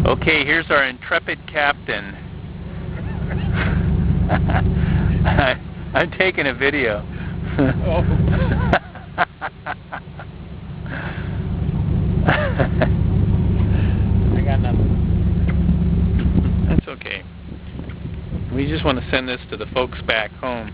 Okay, here's our intrepid captain. I'm taking a video. Oh. I got nothing. That's okay. We just want to send this to the folks back home.